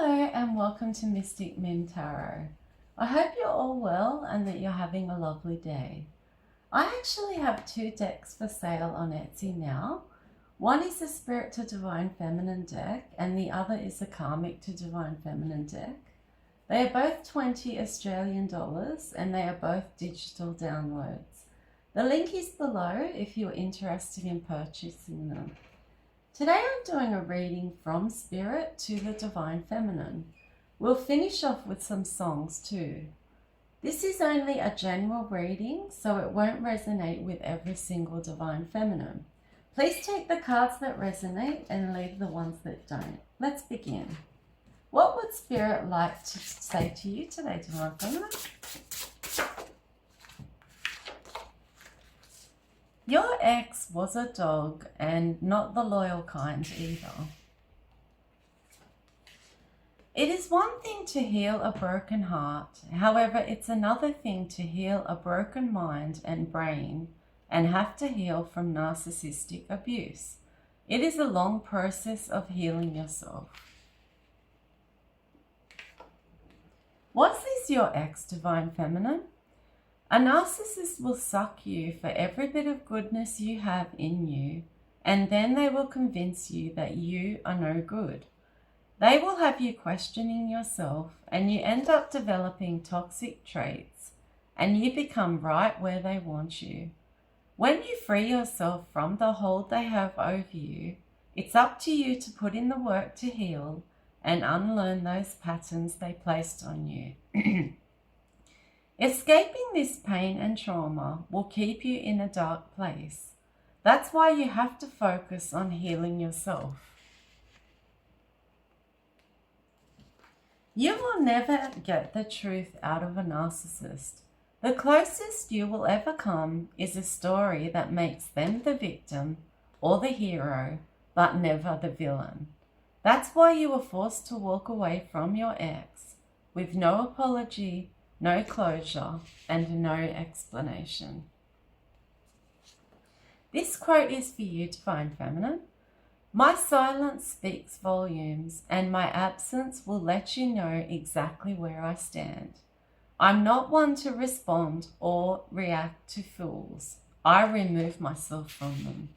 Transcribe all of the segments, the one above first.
Hello and welcome to Mystic Moon Tarot. I hope you're all well and that you're having a lovely day. I actually have two decks for sale on Etsy now. One is the Spirit to Divine Feminine deck and the other is the Karmic to Divine Feminine deck. They are both 20 Australian dollars and they are both digital downloads. The link is below if you're interested in purchasing them. Today I'm doing a reading from Spirit to the Divine Feminine. We'll finish off with some songs too. This is only a general reading, so it won't resonate with every single Divine Feminine. Please take the cards that resonate and leave the ones that don't. Let's begin. What would Spirit like to say to you today, Divine Feminine? Your ex was a dog and not the loyal kind either. It is one thing to heal a broken heart. However, it's another thing to heal a broken mind and brain and have to heal from narcissistic abuse. It is a long process of healing yourself. Was this your ex, Divine Feminine? A narcissist will suck you for every bit of goodness you have in you, and then they will convince you that you are no good. They will have you questioning yourself, and you end up developing toxic traits, and you become right where they want you. When you free yourself from the hold they have over you, it's up to you to put in the work to heal and unlearn those patterns they placed on you. Escaping this pain and trauma will keep you in a dark place. That's why you have to focus on healing yourself. You will never get the truth out of a narcissist. The closest you will ever come is a story that makes them the victim or the hero, but never the villain. That's why you were forced to walk away from your ex with no apology, no closure, and no explanation. This quote is for you, Divine Feminine. My silence speaks volumes, and my absence will let you know exactly where I stand. I'm not one to respond or react to fools. I remove myself from them.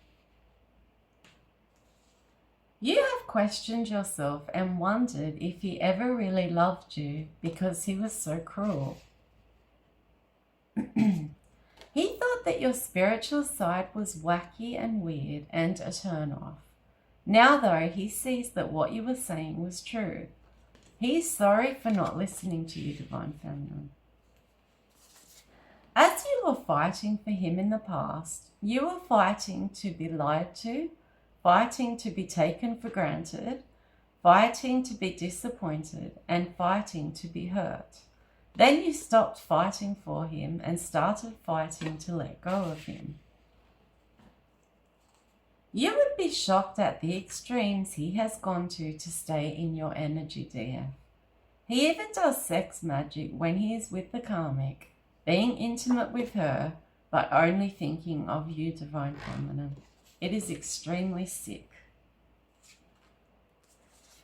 You have questioned yourself and wondered if he ever really loved you because he was so cruel. He thought that your spiritual side was wacky and weird and a turn-off. Now, though, he sees that what you were saying was true. He is sorry for not listening to you, Divine Feminine. As you were fighting for him in the past, you were fighting to be lied to, fighting to be taken for granted, fighting to be disappointed, and fighting to be hurt. Then you stopped fighting for him and started fighting to let go of him. You would be shocked at the extremes he has gone to stay in your energy, dear. He even does sex magic when he is with the karmic, being intimate with her, but only thinking of you, Divine Feminine. It is extremely sick.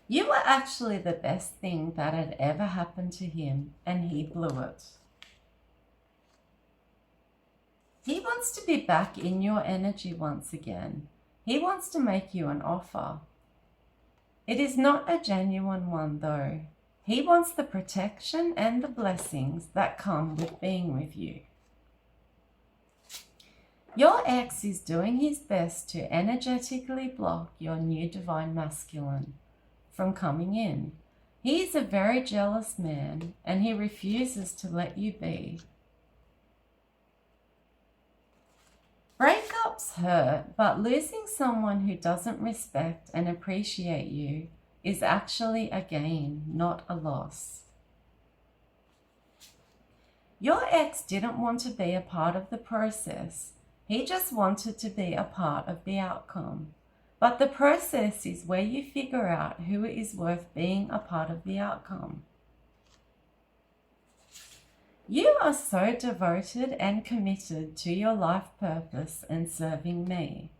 You were actually the best thing that had ever happened to him, and he blew it. He wants to be back in your energy once again. He wants to make you an offer. It is not a genuine one, though. He wants the protection and the blessings that come with being with you. Your ex is doing his best to energetically block your new divine masculine from coming in. He is a very jealous man and he refuses to let you be. Breakups hurt, but losing someone who doesn't respect and appreciate you is actually a gain, not a loss. Your ex didn't want to be a part of the process. He just wanted to be a part of the outcome. But the process is where you figure out who is worth being a part of the outcome. You are so devoted and committed to your life purpose and serving me.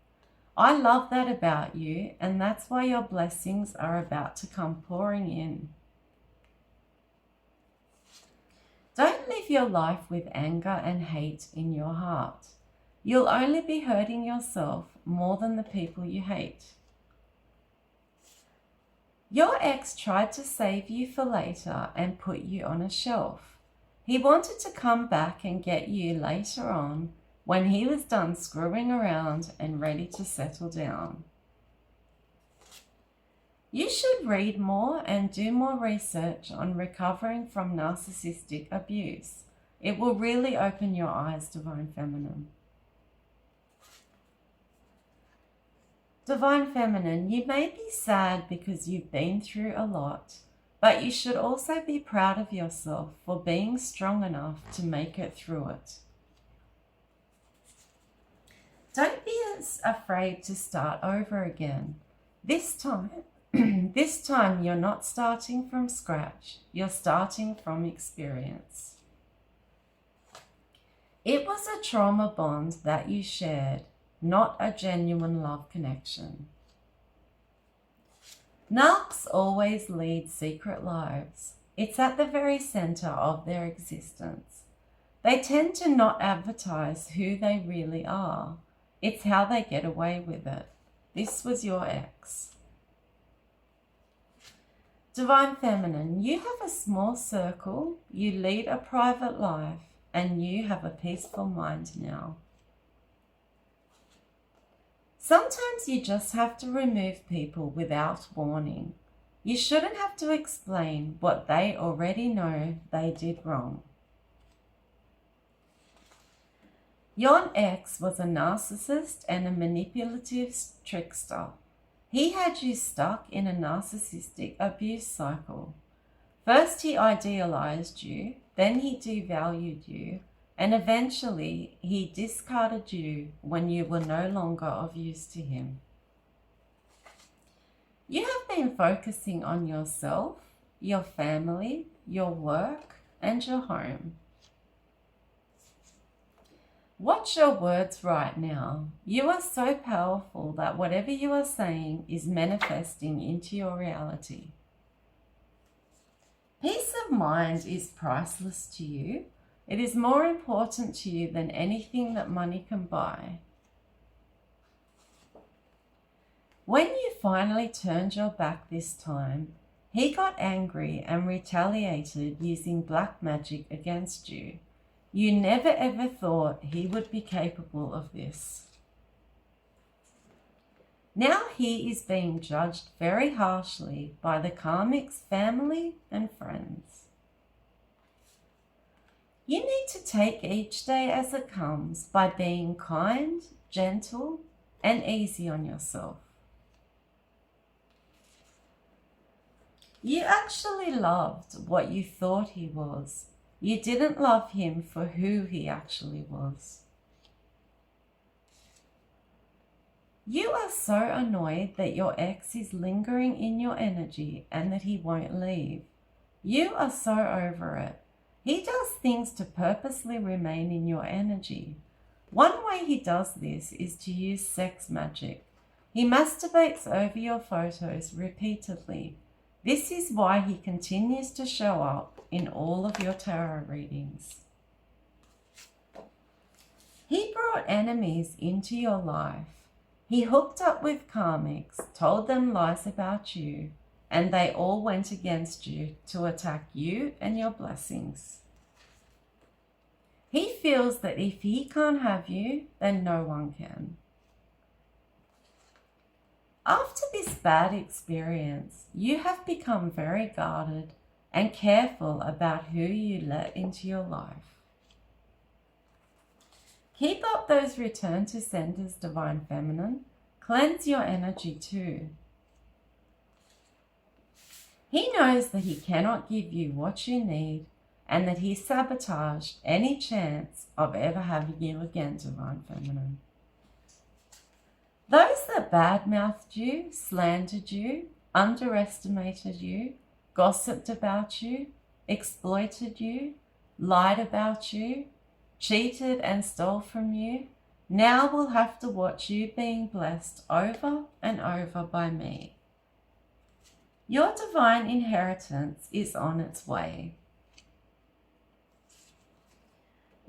I love that about you, and that's why your blessings are about to come pouring in. Don't live your life with anger and hate in your heart. You'll only be hurting yourself more than the people you hate. Your ex tried to save you for later and put you on a shelf. He wanted to come back and get you later on when he was done screwing around and ready to settle down. You should read more and do more research on recovering from narcissistic abuse. It will really open your eyes, Divine Feminine. Divine Feminine, you may be sad because you've been through a lot, but you should also be proud of yourself for being strong enough to make it through it. Don't be as afraid to start over again. This time you're not starting from scratch, you're starting from experience. It was a trauma bond that you shared, not a genuine love connection. Narcs always lead secret lives. It's at the very center of their existence. They tend to not advertise who they really are. It's how they get away with it. This was your ex. Divine Feminine, you have a small circle, you lead a private life, and you have a peaceful mind now. Sometimes you just have to remove people without warning. You shouldn't have to explain what they already know they did wrong. Your ex was a narcissist and a manipulative trickster. He had you stuck in a narcissistic abuse cycle. First he idealized you, then he devalued you, and eventually he discarded you when you were no longer of use to him. You have been focusing on yourself, your family, your work, and your home. Watch your words right now. You are so powerful that whatever you are saying is manifesting into your reality. Peace of mind is priceless to you. It is more important to you than anything that money can buy. When you finally turned your back this time, he got angry and retaliated using black magic against you. You never ever thought he would be capable of this. Now he is being judged very harshly by the karmic's family and friends. You need to take each day as it comes by being kind, gentle, and easy on yourself. You actually loved what you thought he was. You didn't love him for who he actually was. You are so annoyed that your ex is lingering in your energy and that he won't leave. You are so over it. He does things to purposely remain in your energy. One way he does this is to use sex magic. He masturbates over your photos repeatedly. This is why he continues to show up in all of your tarot readings. He brought enemies into your life. He hooked up with karmics, told them lies about you, and they all went against you to attack you and your blessings. He feels that if he can't have you, then no one can. After this bad experience, you have become very guarded and careful about who you let into your life. Keep up those return to centers, Divine Feminine. Cleanse your energy too. He knows that he cannot give you what you need and that he sabotaged any chance of ever having you again, Divine Feminine. Those that badmouthed you, slandered you, underestimated you, gossiped about you, exploited you, lied about you, cheated and stole from you, now will have to watch you being blessed over and over by me. Your divine inheritance is on its way.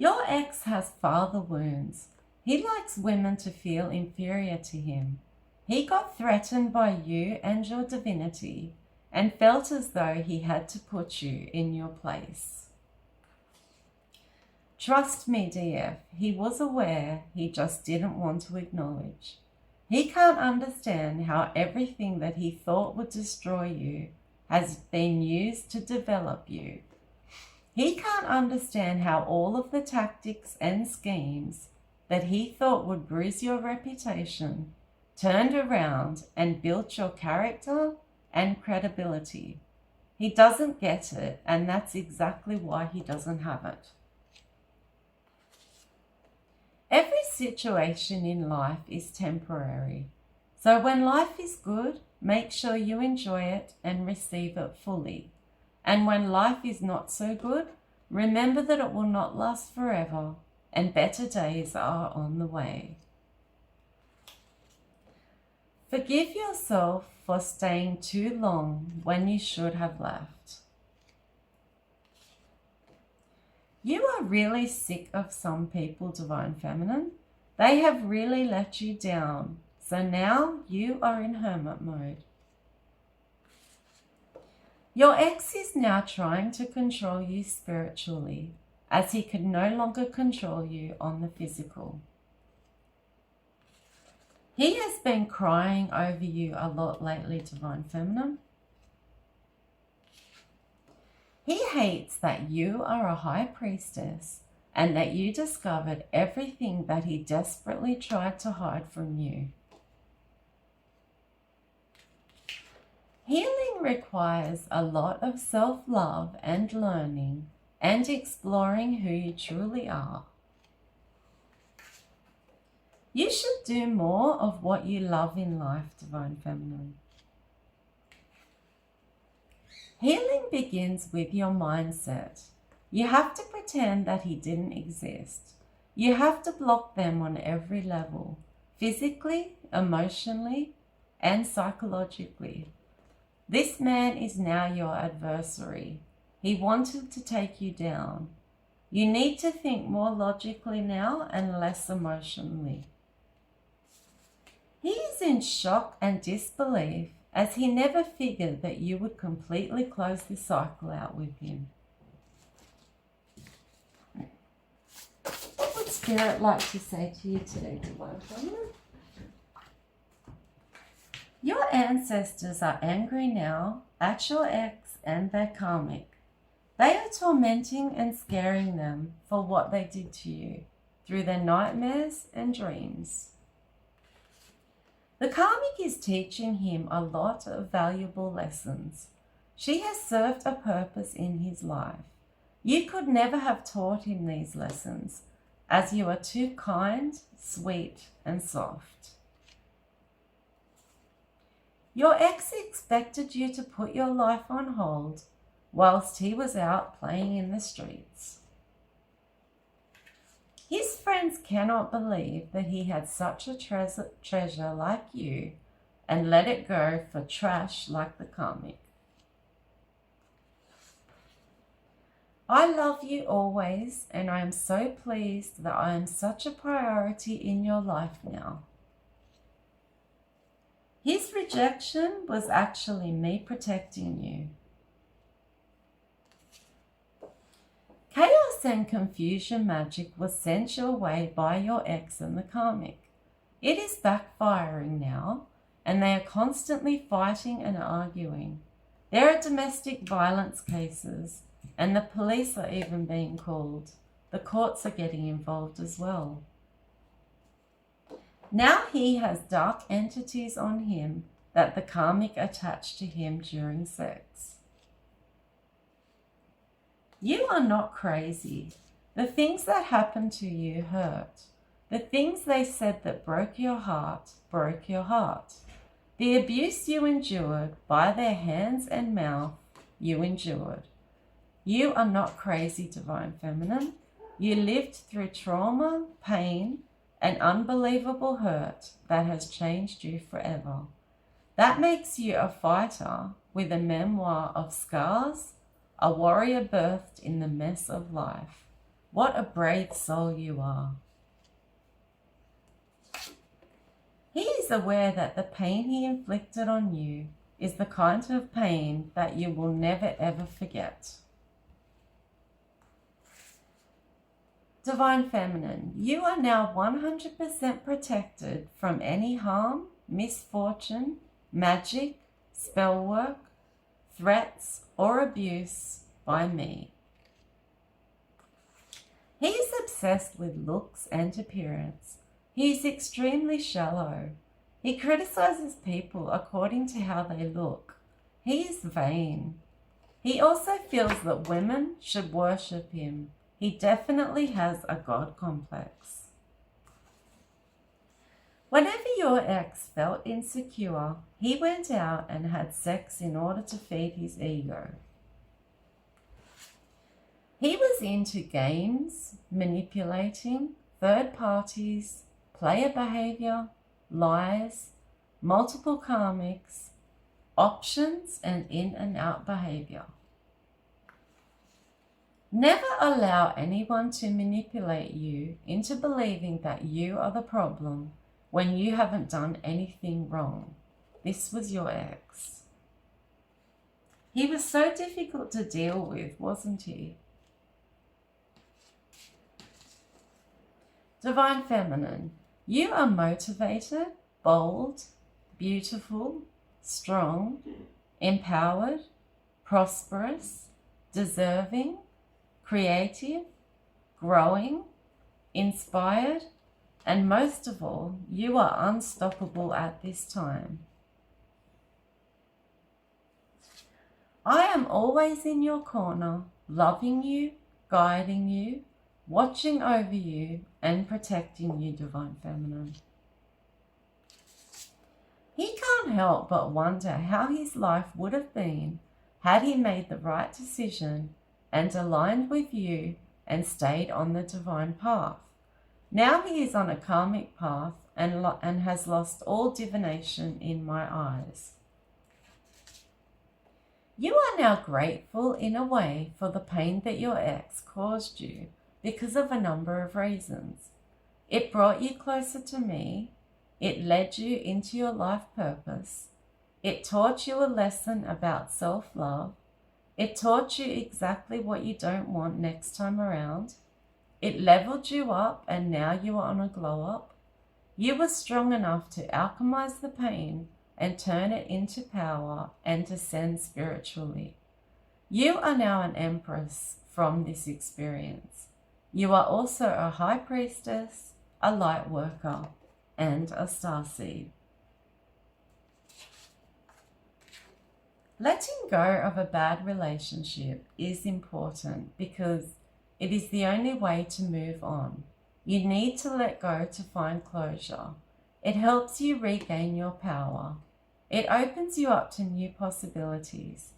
Your ex has father wounds. He likes women to feel inferior to him. He got threatened by you and your divinity and felt as though he had to put you in your place. Trust me, DF, he was aware, he just didn't want to acknowledge. He can't understand how everything that he thought would destroy you has been used to develop you. He can't understand how all of the tactics and schemes that he thought would bruise your reputation turned around and built your character and credibility. He doesn't get it, and that's exactly why he doesn't have it. Every situation in life is temporary. So when life is good, make sure you enjoy it and receive it fully. And when life is not so good, remember that it will not last forever and better days are on the way. Forgive yourself for staying too long when you should have left. You are really sick of some people, Divine Feminine. They have really let you down. So now you are in hermit mode. Your ex is now trying to control you spiritually, as he could no longer control you on the physical. He has been crying over you a lot lately, Divine Feminine. He hates that you are a high priestess and that you discovered everything that he desperately tried to hide from you. Healing requires a lot of self-love and learning and exploring who you truly are. You should do more of what you love in life, Divine Feminine. Healing begins with your mindset. You have to pretend that he didn't exist. You have to block them on every level, physically, emotionally, and psychologically. This man is now your adversary. He wanted to take you down. You need to think more logically now and less emotionally. He is in shock and disbelief as he never figured that you would completely close the cycle out with him. What would Spirit like to say to you today, Divine Feminine? Your ancestors are angry now at your ex and their karmic. They are tormenting and scaring them for what they did to you through their nightmares and dreams. The karmic is teaching him a lot of valuable lessons. She has served a purpose in his life. You could never have taught him these lessons, as you are too kind, sweet, and soft. Your ex expected you to put your life on hold whilst he was out playing in the streets. His friends cannot believe that he had such a treasure like you and let it go for trash like the karmic. I love you always, and I am so pleased that I am such a priority in your life now. His rejection was actually me protecting you. Chaos and confusion magic was sent your way by your ex and the karmic. It is backfiring now, and they are constantly fighting and arguing. There are domestic violence cases, and the police are even being called. The courts are getting involved as well. Now he has dark entities on him that the karmic attached to him during sex. You are not crazy. The things that happened to you hurt. The things they said that broke your heart, broke your heart. The abuse you endured by their hands and mouth, you endured. You are not crazy, Divine Feminine. You lived through trauma, pain, and unbelievable hurt that has changed you forever. That makes you a fighter with a memoir of scars, a warrior birthed in the mess of life. What a brave soul you are. He is aware that the pain he inflicted on you is the kind of pain that you will never ever forget. Divine Feminine, you are now 100% protected from any harm, misfortune, magic, spell work, threats, or abuse by me. He is obsessed with looks and appearance. He is extremely shallow. He criticizes people according to how they look. He is vain. He also feels that women should worship him. He definitely has a God complex. Whenever your ex felt insecure, he went out and had sex in order to feed his ego. He was into games, manipulating, third parties, player behavior, lies, multiple karmics, options, and in and out behavior. Never allow anyone to manipulate you into believing that you are the problem when you haven't done anything wrong. This was your ex. He was so difficult to deal with, wasn't he? Divine Feminine, you are motivated, bold, beautiful, strong, empowered, prosperous, deserving, creative, growing, inspired, and most of all, you are unstoppable at this time. I am always in your corner, loving you, guiding you, watching over you, and protecting you, Divine Feminine. He can't help but wonder how his life would have been had he made the right decision and aligned with you and stayed on the divine path. Now he is on a karmic path and has lost all divination in my eyes. You are now grateful in a way for the pain that your ex caused you because of a number of reasons. It brought you closer to me. It led you into your life purpose. It taught you a lesson about self-love. It taught you exactly what you don't want next time around. It leveled you up and now you are on a glow up. You were strong enough to alchemize the pain and turn it into power and ascend spiritually. You are now an empress from this experience. You are also a high priestess, a light worker, and a starseed. Letting go of a bad relationship is important because it is the only way to move on. You need to let go to find closure. It helps you regain your power. It opens you up to new possibilities.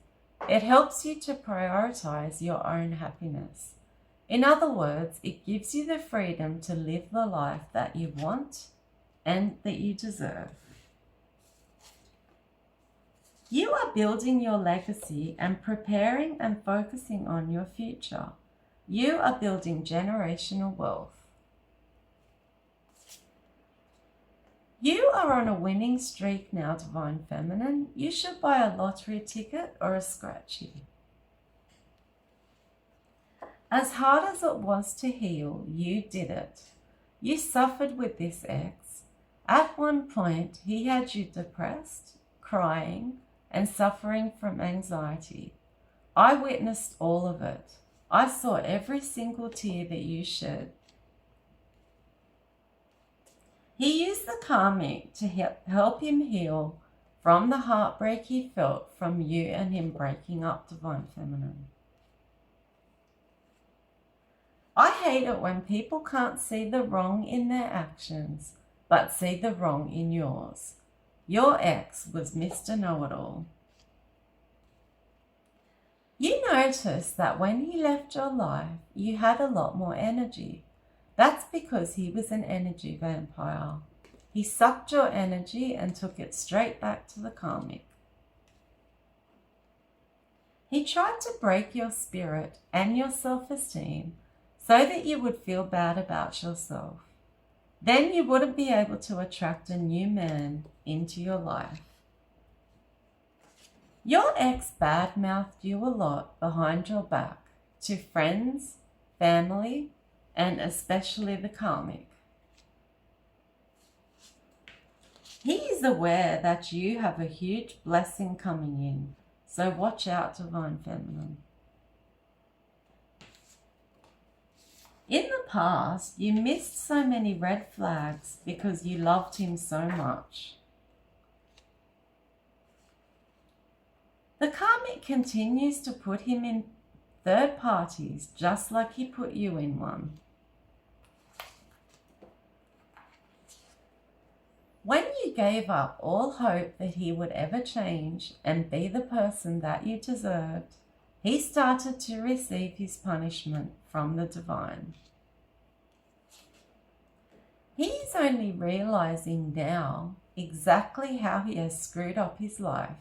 It helps you to prioritize your own happiness. In other words, it gives you the freedom to live the life that you want and that you deserve. You are building your legacy and preparing and focusing on your future. You are building generational wealth. You are on a winning streak now, Divine Feminine. You should buy a lottery ticket or a scratchy. As hard as it was to heal, you did it. You suffered with this ex. At one point, he had you depressed, crying, and suffering from anxiety. I witnessed all of it. I saw every single tear that you shed. He used the karmic to help him heal from the heartbreak he felt from you and him breaking up, Divine Feminine. I hate it when people can't see the wrong in their actions, but see the wrong in yours. Your ex was Mr. Know-It-All. You noticed that when he left your life, you had a lot more energy. That's because he was an energy vampire. He sucked your energy and took it straight back to the karmic. He tried to break your spirit and your self-esteem so that you would feel bad about yourself. Then you wouldn't be able to attract a new man into your life. Your ex badmouthed you a lot behind your back to friends, family, and especially the karmic. He is aware that you have a huge blessing coming in, so watch out, Divine Feminine. In the past, you missed so many red flags because you loved him so much. The karmic continues to put him in third parties just like he put you in one. When you gave up all hope that he would ever change and be the person that you deserved, he started to receive his punishment from the divine. He is only realizing now exactly how he has screwed up his life.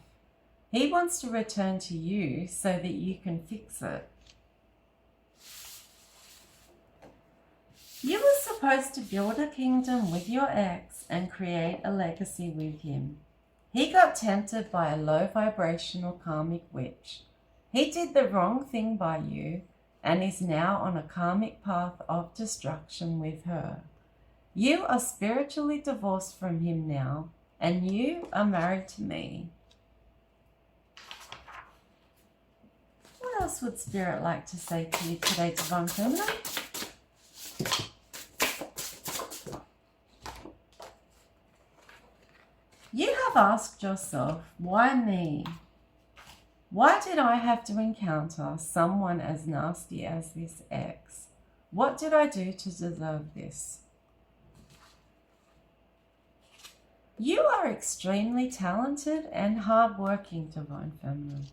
He wants to return to you so that you can fix it. You were supposed to build a kingdom with your ex and create a legacy with him. He got tempted by a low vibrational karmic witch. He did the wrong thing by you and is now on a karmic path of destruction with her. You are spiritually divorced from him now, and you are married to me. What else would Spirit like to say to you today, Divine Feminine? You have asked yourself, why me? Why did I have to encounter someone as nasty as this ex? What did I do to deserve this? You are extremely talented and hardworking, Divine Feminine.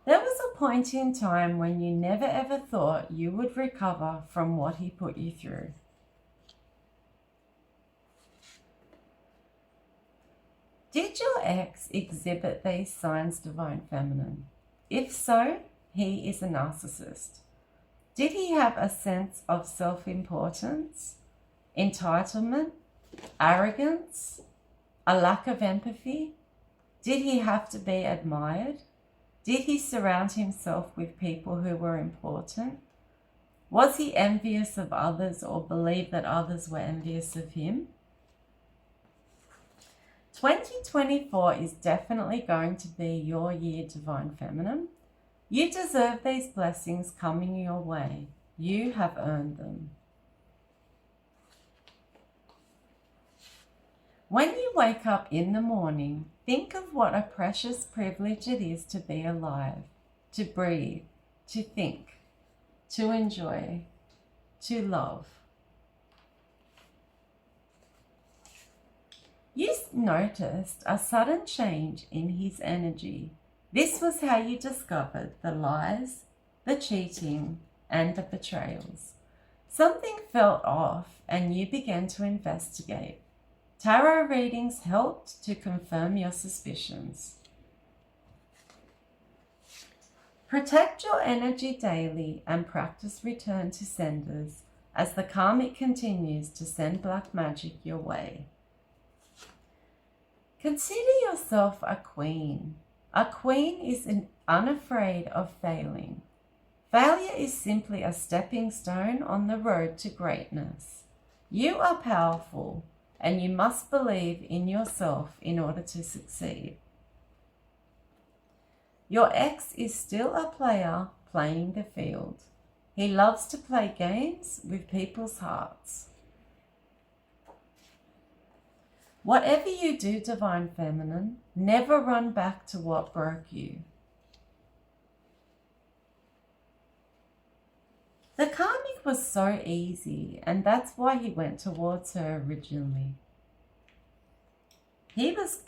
There was a point in time when you never ever thought you would recover from what he put you through. Did your ex exhibit these signs, Divine Feminine? If so, he is a narcissist. Did he have a sense of self-importance, entitlement, arrogance, a lack of empathy? Did he have to be admired? Did he surround himself with people who were important? Was he envious of others or believed that others were envious of him? 2024 is definitely going to be your year, Divine Feminine. You deserve these blessings coming your way. You have earned them. When you wake up in the morning, think of what a precious privilege it is to be alive, to breathe, to think, to enjoy, to love. You noticed a sudden change in his energy. This was how you discovered the lies, the cheating, and the betrayals. Something felt off and you began to investigate. Tarot readings helped to confirm your suspicions. Protect your energy daily and practice return to senders as the karmic continues to send black magic your way. Consider yourself a queen. A queen is unafraid of failing. Failure is simply a stepping stone on the road to greatness. You are powerful, and you must believe in yourself in order to succeed. Your ex is still a player playing the field. He loves to play games with people's hearts. Whatever you do, Divine Feminine, never run back to what broke you. The karmic was so easy, and that's why he went towards her originally. He was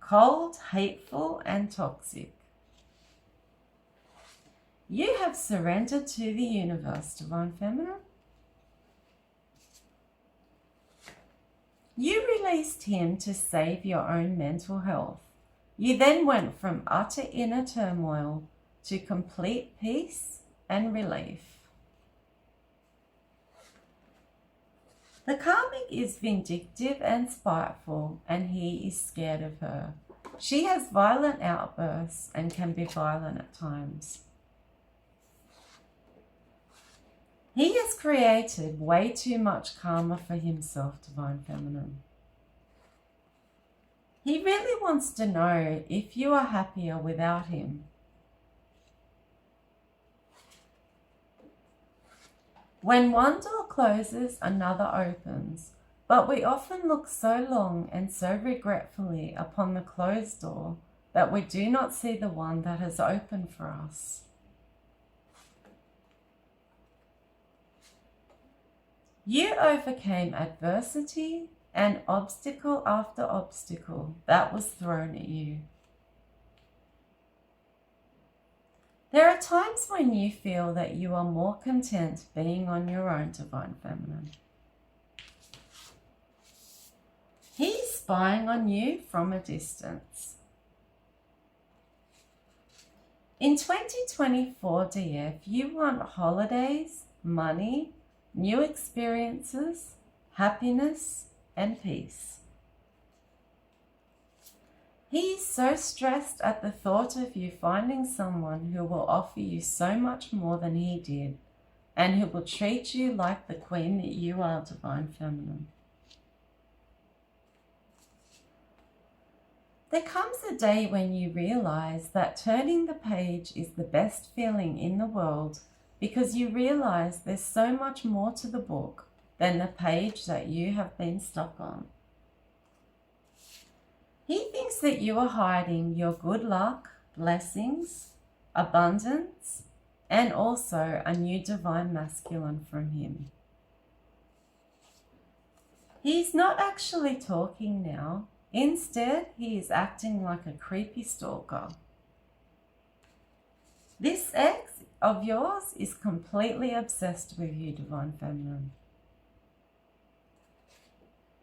cold, hateful, and toxic. You have surrendered to the universe, Divine Feminine. You released him to save your own mental health. You then went from utter inner turmoil to complete peace and relief. The karmic is vindictive and spiteful, and he is scared of her. She has violent outbursts and can be violent at times. He has created way too much karma for himself, Divine Feminine. He really wants to know if you are happier without him. When one door closes, another opens, but we often look so long and so regretfully upon the closed door that we do not see the one that has opened for us. You overcame adversity and obstacle after obstacle that was thrown at you. There are times when you feel that you are more content being on your own, Divine Feminine. He's spying on you from a distance. In 2024, DF, you want holidays, money, new experiences, happiness, and peace. He is so stressed at the thought of you finding someone who will offer you so much more than he did, and who will treat you like the queen that you are, Divine Feminine. There comes a day when you realize that turning the page is the best feeling in the world, because you realize there's so much more to the book than the page that you have been stuck on. He thinks that you are hiding your good luck, blessings, abundance, and also a new divine masculine from him. He's not actually talking now. Instead, he is acting like a creepy stalker. This ex of yours is completely obsessed with you, Divine Feminine.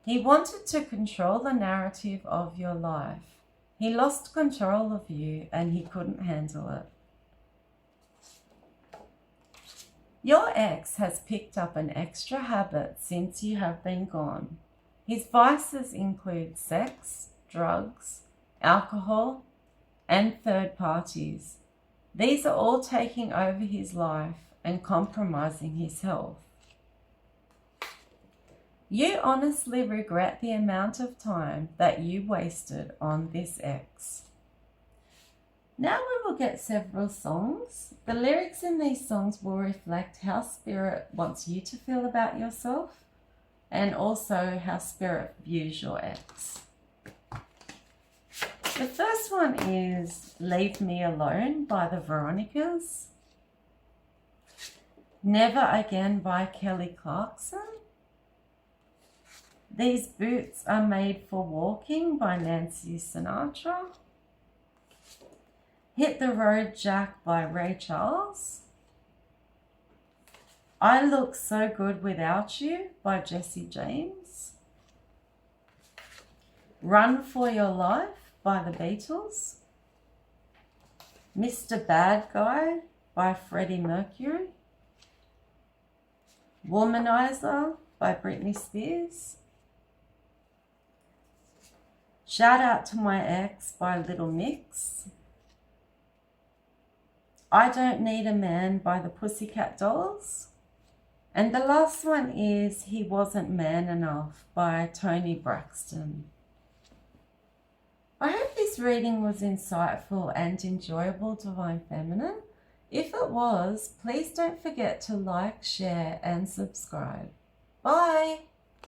He wanted to control the narrative of your life. He lost control of you and he couldn't handle it. Your ex has picked up an extra habit since you have been gone. His vices include sex, drugs, alcohol, and third parties. These are all taking over his life and compromising his health. You honestly regret the amount of time that you wasted on this ex. Now we will get several songs. The lyrics in these songs will reflect how Spirit wants you to feel about yourself, and also how Spirit views your ex. The first one is Leave Me Alone by the Veronicas. Never Again by Kelly Clarkson. These Boots Are Made for Walking by Nancy Sinatra. Hit the Road Jack by Ray Charles. I Look So Good Without You by Jesse James. Run For Your Life by the Beatles. Mr. Bad Guy by Freddie Mercury. Womanizer by Britney Spears. Shout Out to My Ex by Little Mix. I Don't Need a Man by the Pussycat Dolls. And the last one is He Wasn't Man Enough by Toni Braxton. I hope this reading was insightful and enjoyable, Divine Feminine. If it was, please don't forget to like, share, and subscribe. Bye!